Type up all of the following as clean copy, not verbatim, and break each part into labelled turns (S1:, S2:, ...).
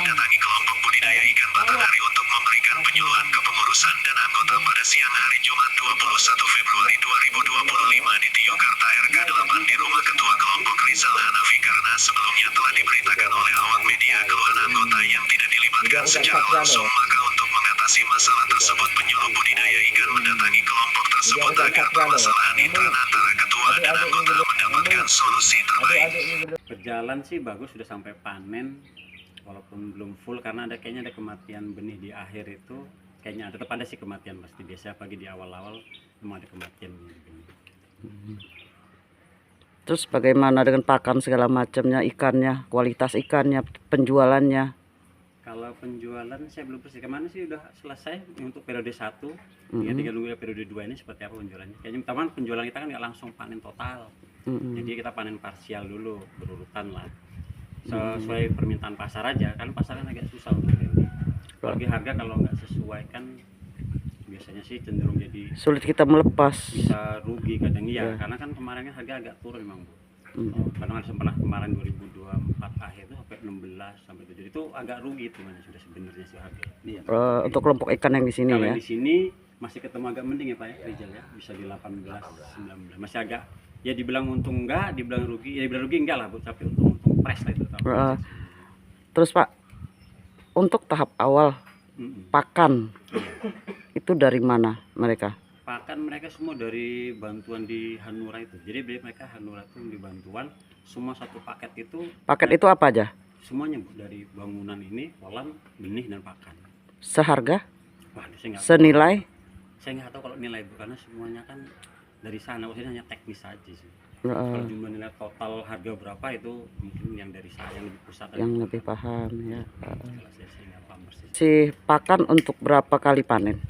S1: mendatangi kelompok budidaya ikan Batanghari untuk memberikan penyuluhan kepengurusan dan anggota pada siang hari Jumat 21 Februari 2025 di Tiokarta RK8 di rumah Ketua Kelompok Rizal Hanafi karena sebelumnya telah diberitakan oleh awak media keluhan anggota yang tidak dilibatkan secara langsung. Maka untuk mengatasi masalah tersebut penyuluh budidaya ikan mendatangi kelompok tersebut agar permasalahan internal antara ketua dan anggota mendapatkan solusi terbaik.
S2: Berjalan sih bagus, sudah sampai panen walaupun belum full karena kayaknya ada kematian benih di akhir itu, kayaknya tetap ada sih kematian pasti, biasanya pagi di awal-awal memang ada kematian benih.
S3: Terus bagaimana dengan pakan segala macamnya, ikannya, kualitas ikannya, penjualannya?
S2: Kalau penjualan saya belum pasti, kemana sih udah selesai untuk periode 1, tinggal nunggu periode 2 ini seperti apa penjualannya. Kayaknya teman penjualan kita kan nggak langsung panen total, jadi kita panen parsial dulu, berurutan lah, sesuai permintaan pasar aja, kan pasar kan agak susah untuk ini. Apalagi harga kalau nggak sesuai kan biasanya sih cenderung jadi
S3: Sulit kita melepas.
S2: bisa rugi kadang ya, karena kan kemarin kan harga agak turun memang Bu. Kadang ada pernah kemarin 2024 akhir itu sampai 16 sampai 7 itu agak rugi tuh sudah sebenarnya sih harga. Iya.
S3: Untuk kelompok ikan yang di sini
S2: Kalau
S3: ya.
S2: di sini masih ketemu agak mending ya Pak ya, Rizal ya, bisa di 18 19 masih agak ya dibilang untung enggak, dibilang rugi ya, dibilang rugi enggak lah Bu, tapi untung pres lah itu.
S3: Terus Pak, untuk tahap awal pakan itu dari mana mereka?
S2: Pakan mereka semua dari bantuan di Hanura itu. Jadi mereka Hanura itu di bantuan semua satu paket itu.
S3: Paket itu apa aja?
S2: Semuanya Bu, dari bangunan ini, kolam, benih dan pakan.
S3: Seharga?
S2: Waduh, saya nggak
S3: Senilai?
S2: Saya nggak tahu kalau nilai Bu, karena semuanya kan dari sana, maksudnya hanya teknis saja sih. Kalau jumlah nilai total harga berapa itu mungkin yang dari saya yang lebih pusat.
S3: Yang lebih paham ya.
S2: Kalau saya nggak paham persis.
S3: Si pakan untuk berapa kali panen?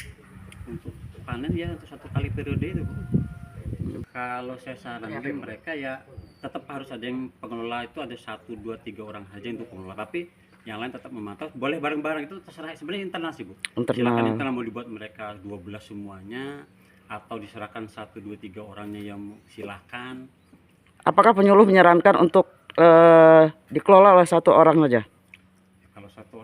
S2: Untuk panen ya untuk 1 kali periode itu Bu. Kalau saya saranin mereka ya tetap harus ada yang pengelola, itu ada 1, 2, 3 orang saja untuk pengelola, tapi yang lain tetap memantau. Boleh bareng-bareng, itu terserah sebenarnya internal sih Bu. Silakan internal mau dibuat mereka 12 semuanya atau diserahkan 1, 2, 3 orangnya yang silakan.
S3: Apakah penyuluh menyarankan untuk dikelola oleh 1 orang saja?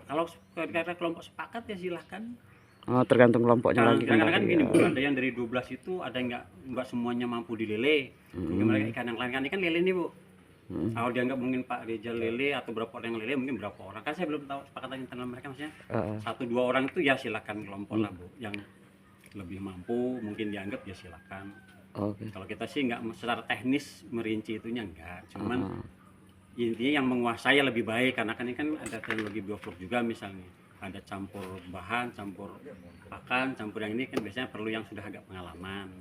S2: Kalau karena kelompok sepakat ya silakan.
S3: Tergantung kelompoknya lagi kan.
S2: Kadang-kadang gini Bu, ada yang dari 12 itu ada yang nggak semuanya mampu dilele. Mungkin mereka ikan yang lain, kan ikan lele nih Bu. Kalau dianggap mungkin Pak Rizal lele atau berapa orang yang lele, mungkin berapa orang, kan saya belum tahu sepakatan internal mereka, maksudnya 1, 2 orang itu ya silakan kelompok lah Bu, yang lebih mampu mungkin dianggap ya silakan. Kalau kita sih nggak secara teknis merinci itunya, enggak, cuman intinya yang menguasai lebih baik, karena kan ini kan ada teknologi bioflok juga, misalnya ada campur bahan, campur pakan, campur yang ini kan biasanya perlu yang sudah agak pengalaman.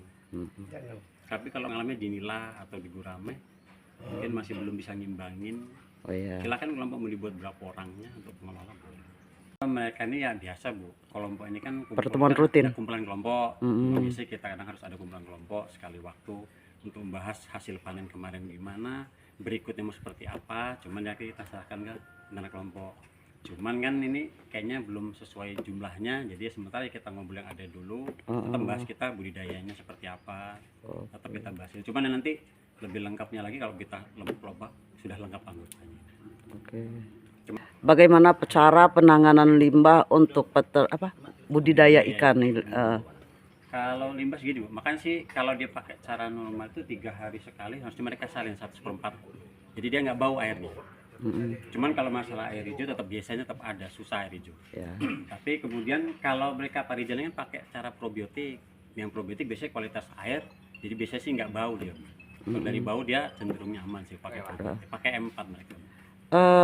S2: Tapi kalau pengalamannya dinilai atau di Gurame mungkin masih belum bisa ngimbangin. Silakan kelompok mau dibuat berapa orangnya untuk pengelola. Mereka ini ya biasa Bu, kelompok ini kan
S3: pertemuan rutin,
S2: kumpulan kelompok. Biasanya kita kadang harus ada kumpulan kelompok sekali waktu untuk membahas hasil panen kemarin gimana, berikutnya mau seperti apa. Cuman ya kita serahkan ke anak kelompok. Cuman kan ini kayaknya belum sesuai jumlahnya, jadi sementara kita ngobrol yang ada dulu, tetap bahas kita budidayanya seperti apa, tetap kita bahas. Cuman nanti lebih lengkapnya lagi kalau kita kelompok sudah lengkap anggotanya.
S3: Bagaimana cara penanganan limbah untuk budidaya ikan?
S2: Kalau limbah segini Bu, makanya sih kalau dia pakai cara normal itu 3 hari sekali harus mereka salin 1/4, jadi dia nggak bau airnya. Cuman kalau masalah air hijau biasanya tetap ada, susah air hijau. Tapi kemudian kalau mereka Pak Rizal kan pakai cara probiotik, yang probiotik biasanya kualitas air, jadi biasanya sih nggak bau dia. Kalau dari bau dia cenderung nyaman sih pakai probiotik, pakai M4 mereka.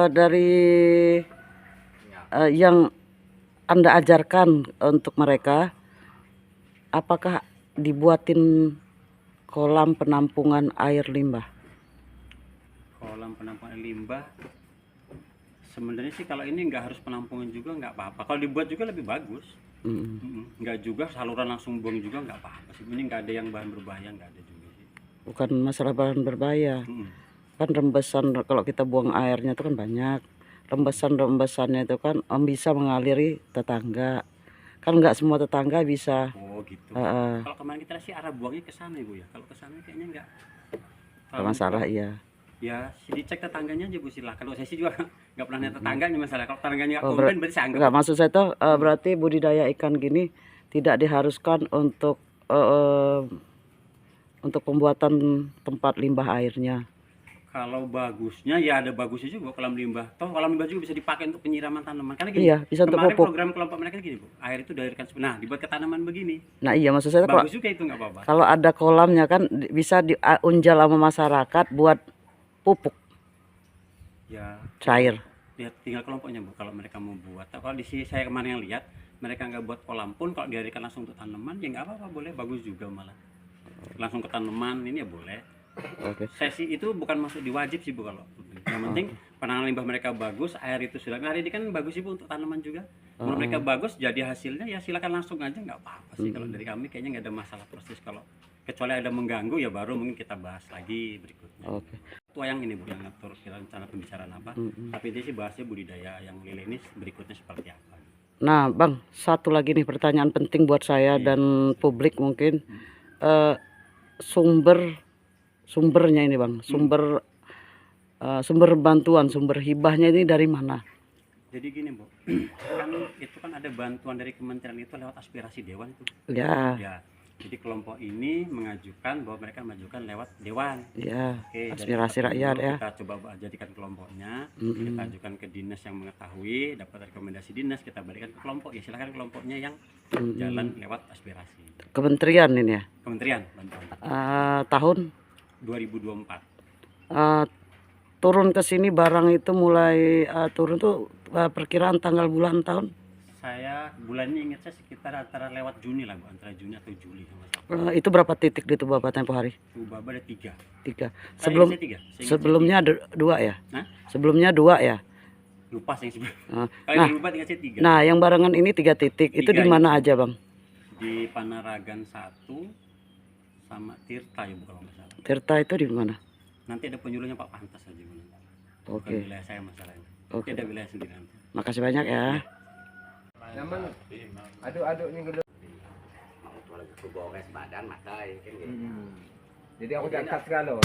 S3: Dari yang Anda ajarkan untuk mereka, apakah dibuatin kolam penampungan air limbah?
S2: Kolam penampungan limbah sebenarnya sih kalau ini nggak harus penampungan juga, nggak apa-apa. Kalau dibuat juga lebih bagus. Nggak juga saluran langsung buang juga nggak apa-apa sih. Ini nggak ada yang bahan berbahaya, nggak ada juga sih.
S3: Bukan masalah bahan berbahaya, kan rembesan, kalau kita buang airnya itu kan banyak, rembesannya itu kan bisa mengaliri tetangga, kan nggak semua tetangga bisa.
S2: Gitu. Kalau kemarin kita sih arah buangnya ke sana Ibu ya, kalau ke sana kayaknya nggak
S3: masalah. Iya,
S2: Ya dicek tetangganya aja Bu, silakan. Kalau saya sih juga nggak pernah nanya tetangganya masalah. Kalau tetangganya nggak
S3: Oh,
S2: komplain berarti saya anggap.
S3: Enggak, maksud saya tuh berarti budidaya ikan gini tidak diharuskan untuk pembuatan tempat limbah airnya.
S2: Kalau bagusnya ya ada bagusnya juga kolam limbah. Toh kolam limbah juga bisa dipakai untuk penyiraman tanaman. Karena gini,
S3: Iya, bisa untuk
S2: kemarin
S3: pupuk.
S2: program kelompok mereka gini Bu, air itu dialirkan. Nah, dibuat ke tanaman begini.
S3: Nah iya, maksud saya tuh
S2: Bagus juga itu nggak apa-apa.
S3: kalau ada kolamnya kan bisa diunjal sama masyarakat buat pupuk
S2: Ya,
S3: cair.
S2: lihat tinggal kelompoknya Bu. Kalau mereka mau buat, kalau di sini saya kemarin yang lihat mereka nggak buat kolam pun kalau dialirkan langsung untuk tanaman ya nggak apa-apa, boleh, bagus juga malah. Langsung ke tanaman ini ya boleh.
S3: Oke.
S2: Sesi itu bukan masuk di wajib sih Bu kalau. Yang penting penanganan limbah mereka bagus, air itu sudah. Hari ini kan bagus sih Bu untuk tanaman juga. Kalau mereka bagus jadi hasilnya ya silakan langsung aja, nggak apa-apa sih. Kalau dari kami kayaknya nggak ada masalah proses, kalau kecuali ada mengganggu ya baru mungkin kita bahas lagi berikutnya.
S3: Oke.
S2: Itu yang ini Bu yang ngatur kira rencana pembicaraan apa. Tapi ini sih bahasnya budidaya yang lele ini berikutnya seperti apa.
S3: Nah Bang, satu lagi nih pertanyaan penting buat saya dan publik mungkin. Sumbernya ini Bang, sumber bantuan, sumber hibahnya ini dari mana?
S2: Jadi gini Bu, kan itu kan ada bantuan dari kementerian itu lewat aspirasi dewan itu.
S3: Ya,
S2: Ya, jadi kelompok ini mengajukan bahwa mereka mengajukan lewat dewan.
S3: ya,
S2: Oke, dari
S3: aspirasi
S2: tahap
S3: rakyat
S2: dulu
S3: ya.
S2: kita coba jadikan kelompoknya, kita ajukan ke dinas yang mengetahui, dapat rekomendasi dinas, kita balikan ke kelompok. Ya silakan kelompoknya yang jalan lewat aspirasi.
S3: Kementerian ini ya.
S2: Kementerian bantuan
S3: Tahun
S2: 2024.
S3: Turun ke sini barang itu mulai turun tuh perkiraan tanggal bulan tahun.
S2: Saya bulannya ingat saya sekitar antara lewat Juni lah Bu, antara Juni atau Juli.
S3: Itu berapa titik di Bapak tempo hari?
S2: Baba ada 3.
S3: Tiga.
S2: Saya ingat saya 3.
S3: Sebelumnya dua ya.
S2: Hah?
S3: Sebelumnya dua ya.
S2: Lupa saya sebelum.
S3: Nah,
S2: Kalau yang lupa tinggal saya 3.
S3: Nah, yang barengan ini 3 titik. Itu di mana aja Bang?
S2: Di Panaragan 1 sama Tirta ya Bu kalau nggak salah.
S3: Tirta itu di mana?
S2: Nanti ada penyuluhnya Pak Pantas aja Bu. Bukan
S3: Oke.
S2: wilayah saya masalahnya.
S3: Oke.
S2: Ada wilayah sendiri nanti.
S3: Makasih banyak ya.
S4: Naman aduk-aduk nih dulu.
S5: Aku bawa badan matai kan gitu.
S4: Jadi aku diangkat segala.